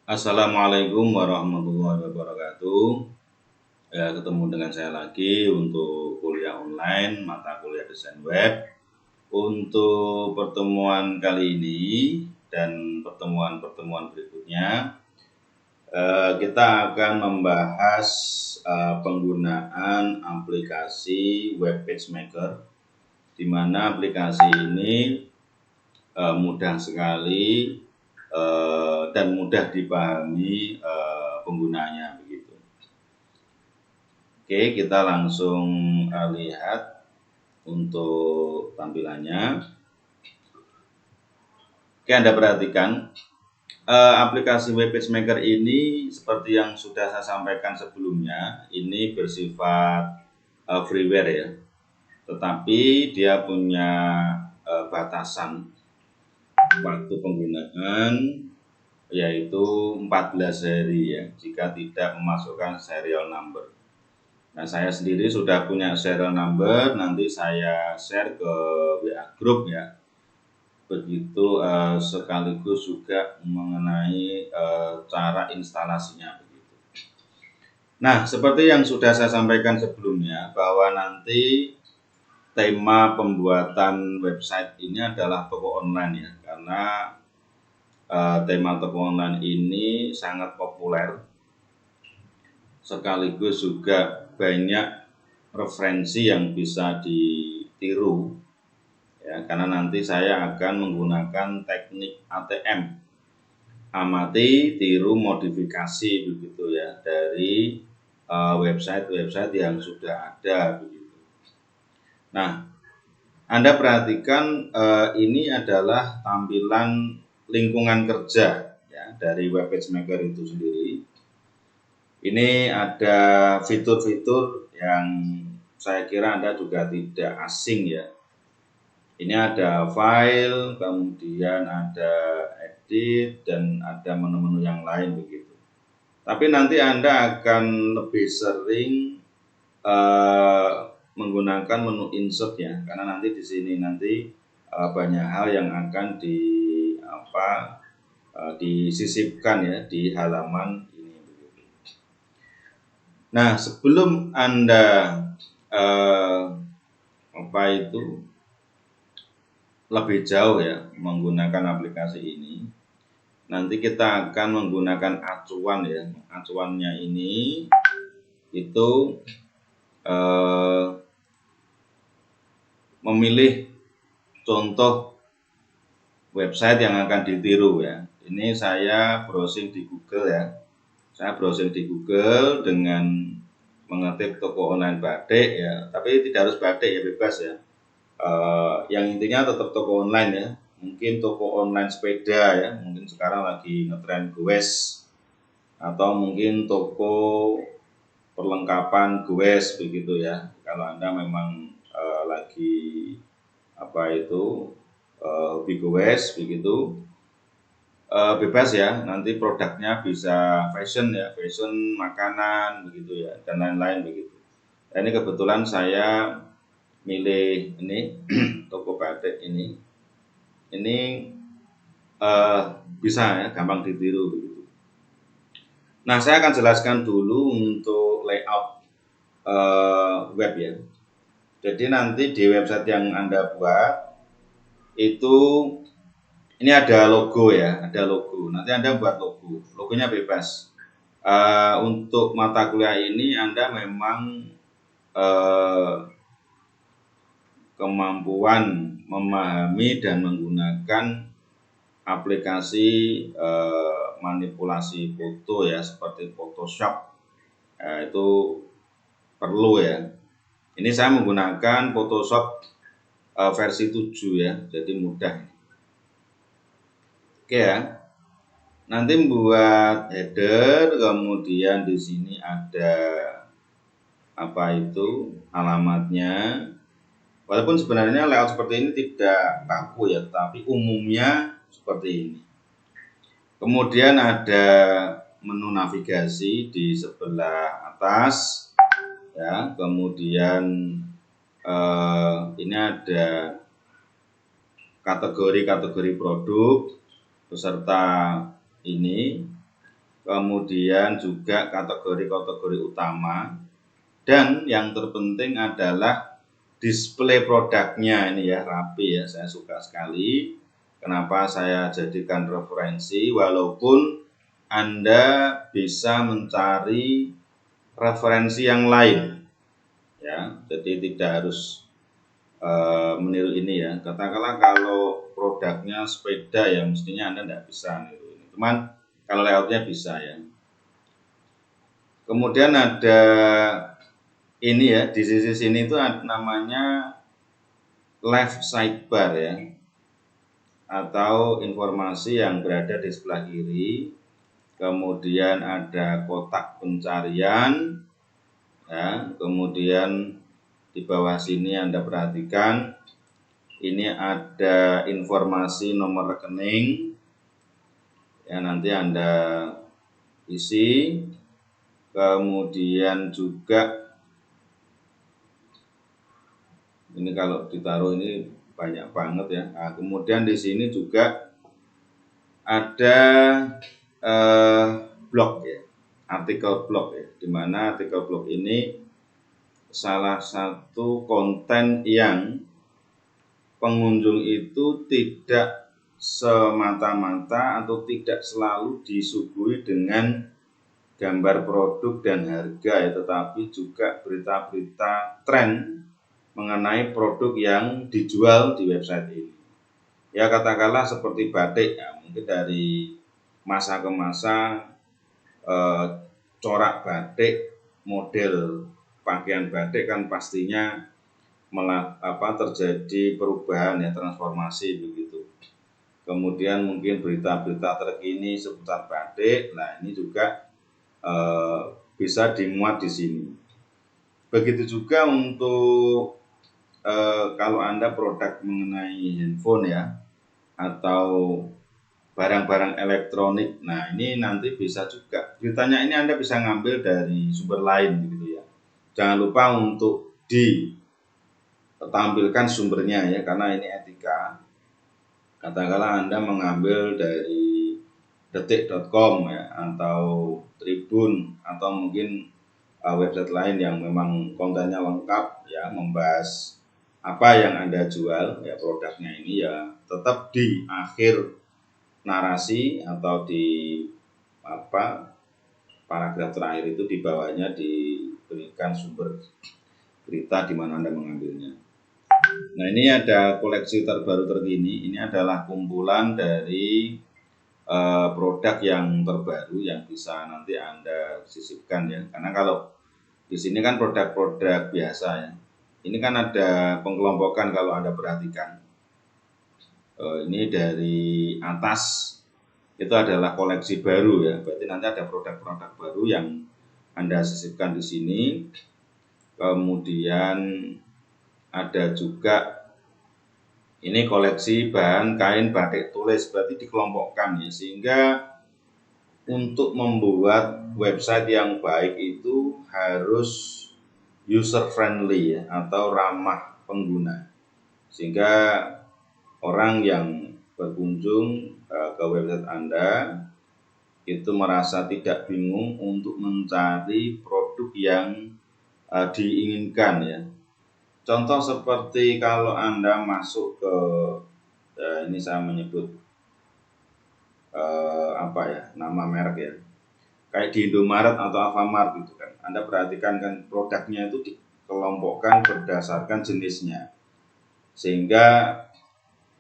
Assalamualaikum warahmatullahi wabarakatuh. Ya, ketemu dengan saya lagi untuk kuliah online, mata kuliah desain web. Untuk pertemuan kali ini dan pertemuan-pertemuan berikutnya, kita akan membahas penggunaan aplikasi Web PageMaker, di mana aplikasi ini mudah sekali dan mudah dipahami penggunanya begitu. Oke, kita langsung lihat untuk tampilannya. Oke, Anda perhatikan aplikasi Web PageMaker ini seperti yang sudah saya sampaikan sebelumnya, ini bersifat freeware ya. Tetapi dia punya batasan waktu penggunaan, yaitu 14 hari ya, jika tidak memasukkan serial number. Nah, saya sendiri sudah punya serial number, nanti saya share ke WA group ya. Begitu sekaligus juga mengenai cara instalasinya begitu. Nah, seperti yang sudah saya sampaikan sebelumnya, bahwa nanti tema pembuatan website ini adalah toko online ya, karena tema toko online ini sangat populer, sekaligus juga banyak referensi yang bisa ditiru ya, karena nanti saya akan menggunakan teknik ATM, amati, tiru, modifikasi begitu ya, dari website-website yang sudah ada begitu. Nah, Anda perhatikan ini adalah tampilan lingkungan kerja ya dari Web PageMaker itu sendiri. Ini ada fitur-fitur yang saya kira Anda juga tidak asing ya. Ini ada file, kemudian ada edit, dan ada menu-menu yang lain begitu. Tapi nanti Anda akan lebih sering menggunakan menu insert ya, karena nanti di sini nanti banyak hal yang akan disisipkan ya di halaman ini begitu. Nah, sebelum Anda lebih jauh ya menggunakan aplikasi ini, nanti kita akan menggunakan acuan ya. Acuannya ini itu memilih contoh website yang akan ditiru ya. Ini saya browsing di Google ya. Saya browsing di Google dengan mengetik toko online batik ya, tapi tidak harus batik ya, bebas ya. Yang intinya tetap toko online ya. Mungkin toko online sepeda ya, mungkin sekarang lagi ngetren Gowes, atau mungkin toko perlengkapan Gowes begitu ya. Kalau Anda memang lagi hobi Gowes begitu, bebas ya, nanti produknya bisa fashion ya, fashion, makanan begitu ya, dan lain-lain begitu. Nah, ini kebetulan saya milih ini toko batik ini bisa ya, gampang ditiru begitu. Nah, saya akan jelaskan dulu untuk layout web ya. Jadi nanti di website yang Anda buat itu ini ada logo ya, ada logo. Nanti Anda buat logo, logonya bebas. Untuk mata kuliah ini Anda memang kemampuan memahami dan menggunakan aplikasi manipulasi foto ya, seperti Photoshop, itu perlu ya. Ini saya menggunakan Photoshop versi 7 ya, jadi mudah. Oke ya. Nanti membuat header, kemudian di sini ada alamatnya. Walaupun sebenarnya layout seperti ini tidak baku ya, tapi umumnya seperti ini. Kemudian ada menu navigasi di sebelah atas ya. Kemudian ini ada kategori-kategori produk beserta ini. kemudian juga kategori-kategori utama, dan yang terpenting adalah display produknya ini ya, rapi ya, saya suka sekali. Kenapa saya jadikan referensi, walaupun Anda bisa mencari referensi yang lain ya, jadi tidak harus meniru ini ya. Katakanlah kalau produknya sepeda ya, mestinya Anda tidak bisa niru ini, cuman kalau layoutnya bisa ya. Kemudian ada ini ya, di sisi sini itu namanya left sidebar ya, atau informasi yang berada di sebelah kiri. Kemudian ada kotak pencarian ya, kemudian di bawah sini Anda perhatikan ini ada informasi nomor rekening ya, nanti Anda isi. Kemudian juga ini kalau ditaruh ini banyak banget ya. Nah, kemudian di sini juga ada blog ya, artikel blog ya, di mana artikel blog ini salah satu konten yang pengunjung itu tidak semata-mata atau tidak selalu disuguhi dengan gambar produk dan harga ya, tetapi juga berita-berita tren mengenai produk yang dijual di website ini. Ya katakanlah seperti batik ya, mungkin dari masa ke masa corak batik, model pakaian batik kan pastinya terjadi perubahan ya, transformasi begitu. Kemudian mungkin berita-berita terkini seputar batik, nah ini juga bisa dimuat di sini. Begitu juga untuk kalau Anda produk mengenai handphone ya, atau barang-barang elektronik, nah ini nanti bisa juga beritanya ini Anda bisa ngambil dari sumber lain gitu ya. Jangan lupa untuk ditampilkan sumbernya ya, karena ini etika. Katakanlah Anda mengambil dari detik.com ya, atau Tribun, atau mungkin website lain yang memang kontennya lengkap ya, membahas apa yang Anda jual ya, produknya ini ya, tetap di akhir narasi atau di paragraf terakhir itu di bawahnya diberikan sumber berita di mana Anda mengambilnya. Nah, ini ada koleksi terbaru terkini. Ini adalah kumpulan dari produk yang terbaru yang bisa nanti Anda sisipkan ya. Karena kalau di sini kan produk-produk biasa ya. Ini kan ada pengelompokan kalau Anda perhatikan. Ini dari atas itu adalah koleksi baru ya. Berarti nanti ada produk-produk baru yang Anda sisipkan di sini. Kemudian ada juga ini koleksi bahan kain batik tulis, berarti dikelompokkan ya, sehingga untuk membuat website yang baik itu harus user friendly ya, atau ramah pengguna, sehingga orang yang berkunjung ke website Anda itu merasa tidak bingung untuk mencari produk yang diinginkan ya. Contoh seperti kalau Anda masuk ke ini saya menyebut nama merek ya, kayak di Indomaret atau Alfamart gitu kan. Anda perhatikan kan produknya itu dikelompokkan berdasarkan jenisnya, sehingga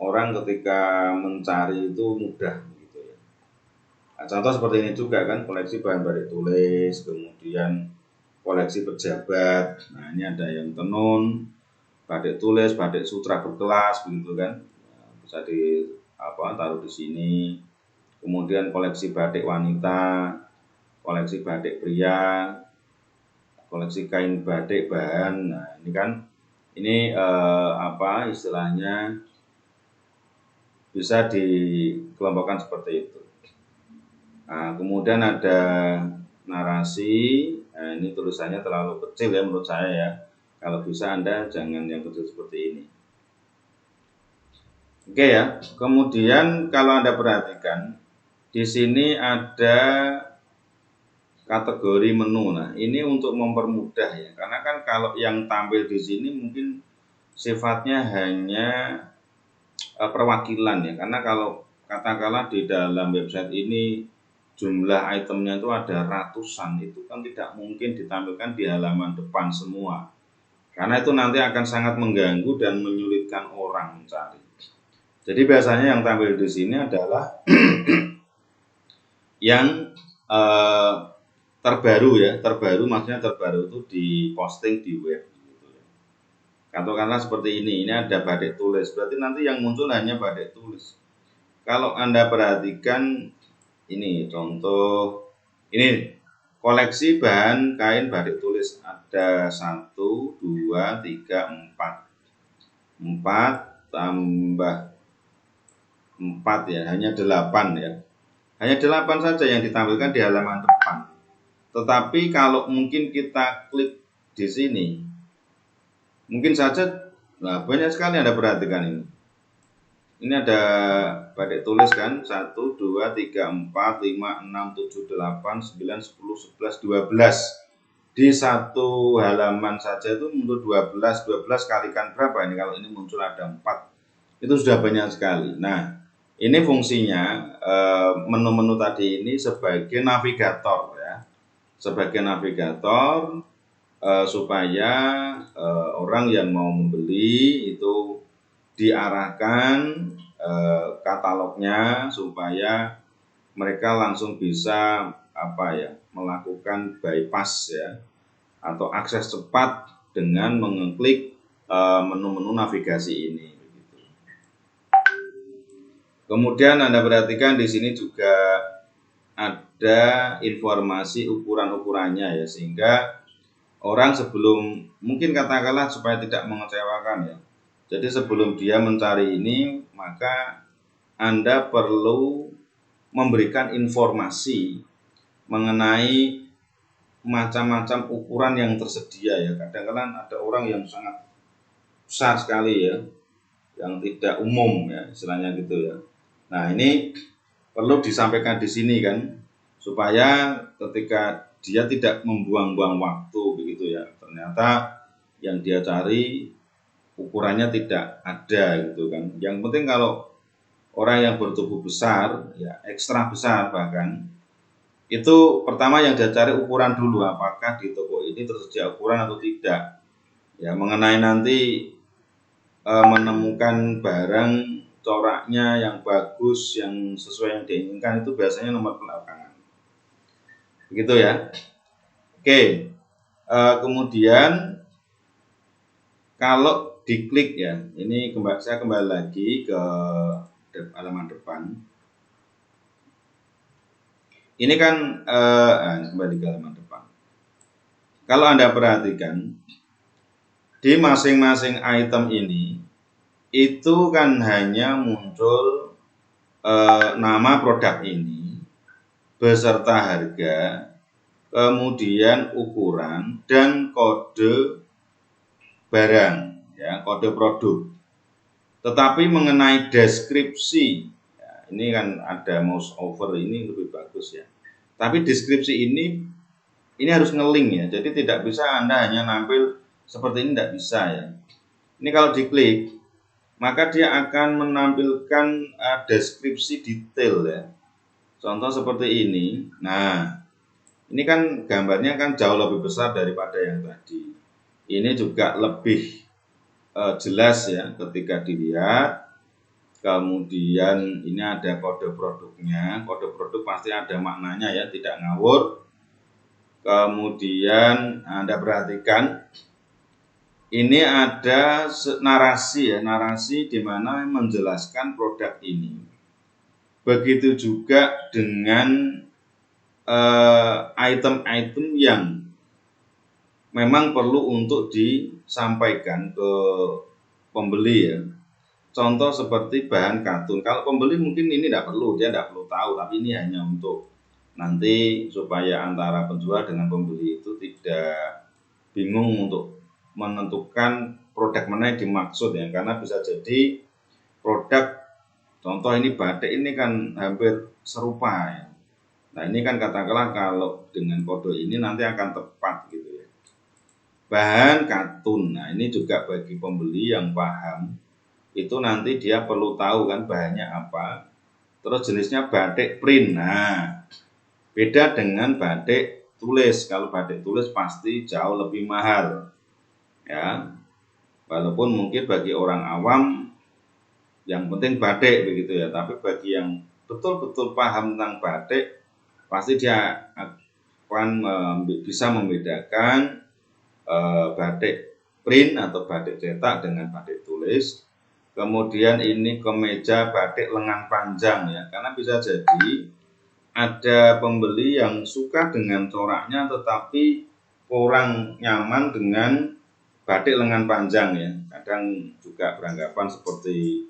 orang ketika mencari itu mudah gitu ya. Nah, contoh seperti ini juga kan, koleksi bahan batik tulis, kemudian koleksi pejabat. Nah, ini ada yang tenun, batik tulis, batik sutra berkelas begitu kan. Nah, bisa taruh di sini. Kemudian koleksi batik wanita, koleksi batik pria, koleksi kain batik bahan. Nah, ini kan istilahnya bisa dikelompokkan seperti itu. Nah, kemudian ada narasi. Nah, ini tulisannya terlalu kecil ya menurut saya ya. Kalau bisa Anda jangan yang kecil seperti ini. Oke ya. Kemudian kalau Anda perhatikan di sini ada kategori menu. Nah, ini untuk mempermudah ya, karena kan kalau yang tampil di sini mungkin sifatnya hanya perwakilan ya, karena kalau katakanlah di dalam website ini jumlah itemnya itu ada ratusan, itu kan tidak mungkin ditampilkan di halaman depan semua, karena itu nanti akan sangat mengganggu dan menyulitkan orang mencari. Jadi biasanya yang tampil di sini adalah yang terbaru ya, terbaru maksudnya terbaru itu diposting di web gitu ya. Katakanlah seperti ini ada batik tulis, berarti nanti yang muncul hanya batik tulis. Kalau Anda perhatikan ini contoh, ini koleksi bahan kain batik tulis, ada 1, 2, 3, 4 tambah 4 ya, hanya 8 ya. Hanya 8 saja yang ditampilkan di halaman depan. Tetapi kalau mungkin kita klik di sini, mungkin saja, nah banyak sekali Anda perhatikan ini. Ini ada batik tulis kan, 1, 2, 3, 4, 5, 6, 7, 8, 9, 10, 11, 12. Di satu halaman saja itu muncul 12 kalikan berapa ini, kalau ini muncul ada 4. Itu sudah banyak sekali. Nah, ini fungsinya menu-menu tadi ini sebagai navigator ya. Sebagai navigator supaya orang yang mau membeli itu diarahkan katalognya supaya mereka langsung bisa melakukan bypass ya, atau akses cepat dengan mengeklik menu-menu navigasi ini. Kemudian Anda perhatikan di sini juga ada informasi ukuran-ukurannya ya, sehingga orang sebelum, mungkin katakanlah supaya tidak mengecewakan ya, jadi sebelum dia mencari ini, maka Anda perlu memberikan informasi mengenai macam-macam ukuran yang tersedia ya. Kadang-kadang ada orang yang sangat besar sekali ya, yang tidak umum ya, istilahnya gitu ya. Nah, ini perlu disampaikan di sini kan, supaya ketika dia tidak membuang-buang waktu begitu ya, ternyata yang dia cari ukurannya tidak ada gitu kan. Yang penting kalau orang yang bertubuh besar ya, ekstra besar bahkan, itu pertama yang dia cari ukuran dulu, apakah di toko ini tersedia ukuran atau tidak ya. Mengenai nanti menemukan barang coraknya yang bagus, yang sesuai yang diinginkan, itu biasanya nomor belakangan begitu ya. Oke, kemudian kalau diklik ya, ini saya kembali lagi ke halaman depan. Ini kan kembali ke halaman depan. Kalau Anda perhatikan di masing-masing item ini itu kan hanya muncul nama produk ini beserta harga, kemudian ukuran dan kode barang ya, kode produk. Tetapi mengenai deskripsi ya, ini kan ada mouse over, ini lebih bagus ya. Tapi deskripsi ini harus nge-link ya. Jadi tidak bisa Anda hanya nampil seperti ini, tidak bisa ya. Ini kalau diklik, maka dia akan menampilkan deskripsi detail ya. Contoh seperti ini. Nah, ini kan gambarnya kan jauh lebih besar daripada yang tadi. Ini juga lebih jelas ya ketika dilihat. Kemudian ini ada kode produknya. Kode produk pasti ada maknanya ya, tidak ngawur. Kemudian Anda perhatikan ini ada narasi ya, narasi di mana menjelaskan produk ini. Begitu juga dengan item-item yang memang perlu untuk disampaikan ke pembeli ya. Contoh seperti bahan katun. Kalau pembeli mungkin ini tidak perlu, dia tidak perlu tahu, tapi ini hanya untuk nanti supaya antara penjual dengan pembeli itu tidak bingung untuk menentukan produk mana yang dimaksud ya, karena bisa jadi produk, contoh ini batik ini kan hampir serupa ya. Nah, Nah ini kan katakanlah kalau dengan kode ini nanti akan tepat gitu ya. Bahan katun, nah ini juga bagi pembeli yang paham, itu nanti dia perlu tahu kan bahannya apa, terus jenisnya batik print. Nah beda dengan batik tulis. Kalau batik tulis pasti jauh lebih mahal ya, walaupun mungkin bagi orang awam yang penting batik begitu ya, tapi bagi yang betul-betul paham tentang batik pasti dia akan bisa membedakan batik print atau batik cetak dengan batik tulis. Kemudian ini kemeja batik lengan panjang ya, karena bisa jadi ada pembeli yang suka dengan coraknya tetapi kurang nyaman dengan batik lengan panjang ya. Kadang juga beranggapan seperti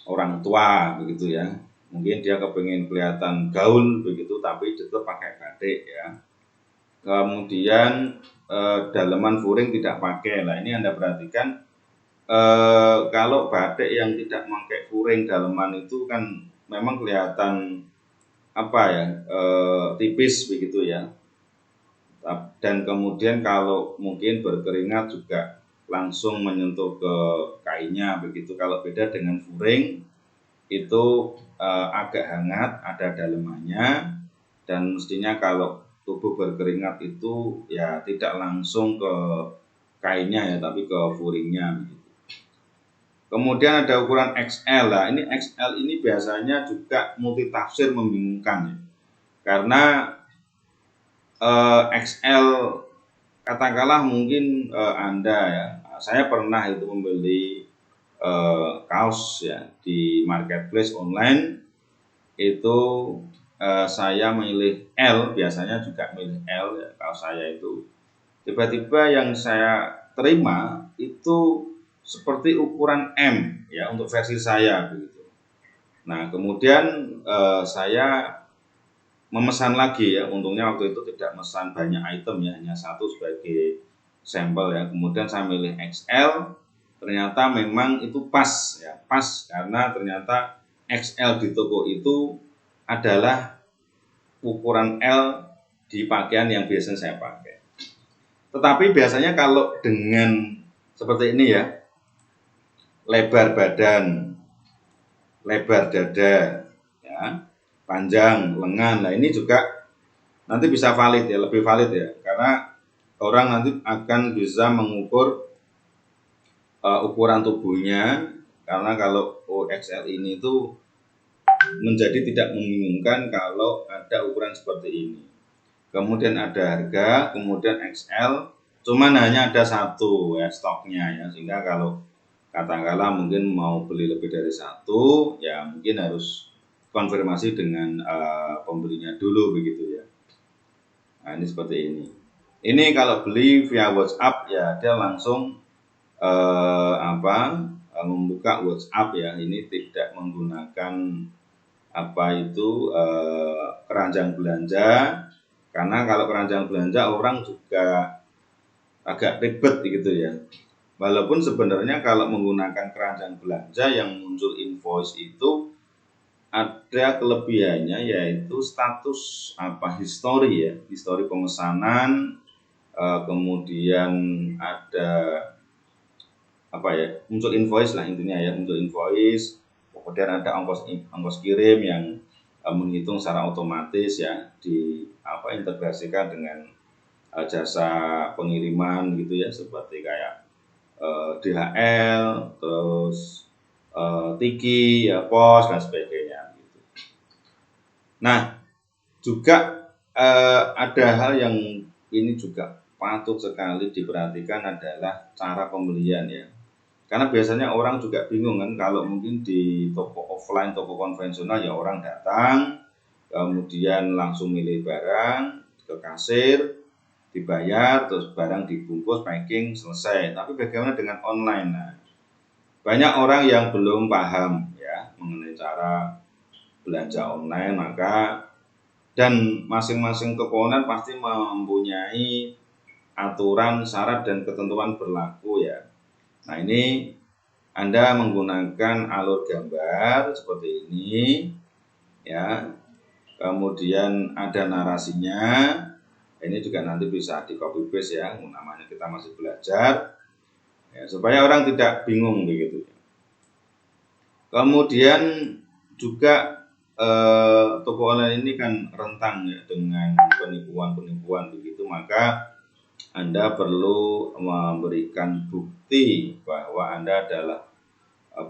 orang tua begitu ya. Mungkin dia kepengen kelihatan gaul begitu tapi tetap pakai batik ya. Kemudian daleman furing tidak pakai. Nah ini Anda perhatikan, kalau batik yang tidak pakai furing daleman itu kan memang kelihatan apa ya, tipis begitu ya. Dan kemudian kalau mungkin berkeringat juga langsung menyentuh ke kainnya begitu. Kalau beda dengan furing itu agak hangat, ada dalemannya, dan mestinya kalau tubuh berkeringat itu ya tidak langsung ke kainnya ya, tapi ke furingnya. Kemudian ada ukuran XL. Nah, ini XL ini biasanya juga multitafsir, membingungkan ya. Karena XL katakanlah mungkin Anda ya, saya pernah itu membeli kaos ya di marketplace online itu, saya milih L, biasanya juga milih L ya, kaos saya itu tiba-tiba yang saya terima itu seperti ukuran M ya untuk versi saya begitu. Nah kemudian saya memesan lagi ya, untungnya waktu itu tidak memesan banyak item ya, hanya satu sebagai sampel ya. Kemudian saya milih XL, ternyata memang itu pas ya, pas karena ternyata XL di toko itu adalah ukuran L di pakaian yang biasanya saya pakai. Tetapi biasanya kalau dengan seperti ini ya, lebar badan, lebar dada, ya, panjang lengan, nah ini juga nanti bisa valid ya, lebih valid ya, karena orang nanti akan bisa mengukur ukuran tubuhnya, karena kalau XL ini itu menjadi tidak membingungkan kalau ada ukuran seperti ini. Kemudian ada harga, kemudian XL, cuman hanya ada satu ya stoknya ya, sehingga kalau katakanlah mungkin mau beli lebih dari satu, ya mungkin harus konfirmasi dengan pembelinya dulu begitu ya. Nah ini seperti ini. Ini kalau beli via WhatsApp ya dia langsung membuka WhatsApp ya. Ini tidak menggunakan keranjang belanja, karena kalau keranjang belanja orang juga agak ribet gitu ya. Walaupun sebenarnya kalau menggunakan keranjang belanja yang muncul invoice itu ada kelebihannya, yaitu status histori ya, histori pemesanan, kemudian ada muncul invoice lah intinya ya, muncul invoice. Kemudian ada ongkos kirim yang menghitung secara otomatis ya, integrasikan dengan jasa pengiriman gitu ya, seperti kayak DHL, terus Tiki ya, pos dan sebagainya gitu. Nah juga ada hal yang ini juga patut sekali diperhatikan adalah cara pembelian ya. Karena biasanya orang juga bingung kan, kalau mungkin di toko offline, toko konvensional ya orang datang, kemudian langsung milih barang ke kasir, dibayar, terus barang dibungkus, packing, selesai. Tapi bagaimana dengan online? Nah, banyak orang yang belum paham ya mengenai cara belanja online, dan masing-masing komponen pasti mempunyai aturan, syarat, dan ketentuan berlaku ya. Nah ini Anda menggunakan alur gambar seperti ini ya, kemudian ada narasinya. Ini juga nanti bisa di copy paste ya, namanya kita masih belajar ya, supaya orang tidak bingung begitu. Kemudian juga toko online ini kan rentan ya dengan penipuan begitu, maka Anda perlu memberikan bukti bahwa Anda adalah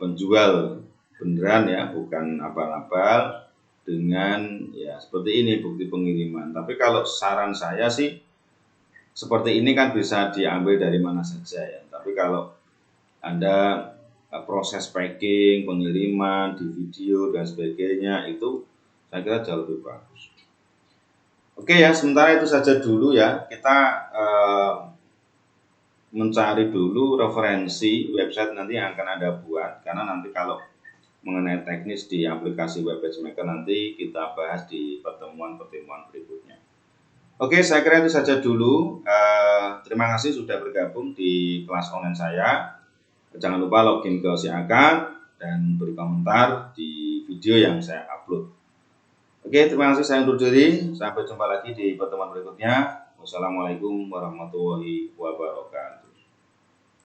penjual beneran ya, bukan abal-abal, dengan ya seperti ini bukti pengiriman. Tapi kalau saran saya sih seperti ini kan bisa diambil dari mana saja ya. Tapi kalau Anda proses packing, pengiriman, di video dan sebagainya itu saya kira jauh lebih bagus. Oke ya, sementara itu saja dulu ya. Kita mencari dulu referensi website nanti yang akan Anda buat, karena nanti kalau mengenai teknis di aplikasi Web Page Maker nanti kita bahas di pertemuan-pertemuan berikutnya. Oke, saya kira itu saja dulu. Terima kasih sudah bergabung di kelas online saya. Jangan lupa login ke si Akad dan beri komentar di video yang saya upload. Oke, terima kasih, saya undur diri. Sampai jumpa lagi di pertemuan berikutnya. Wassalamualaikum warahmatullahi wabarakatuh.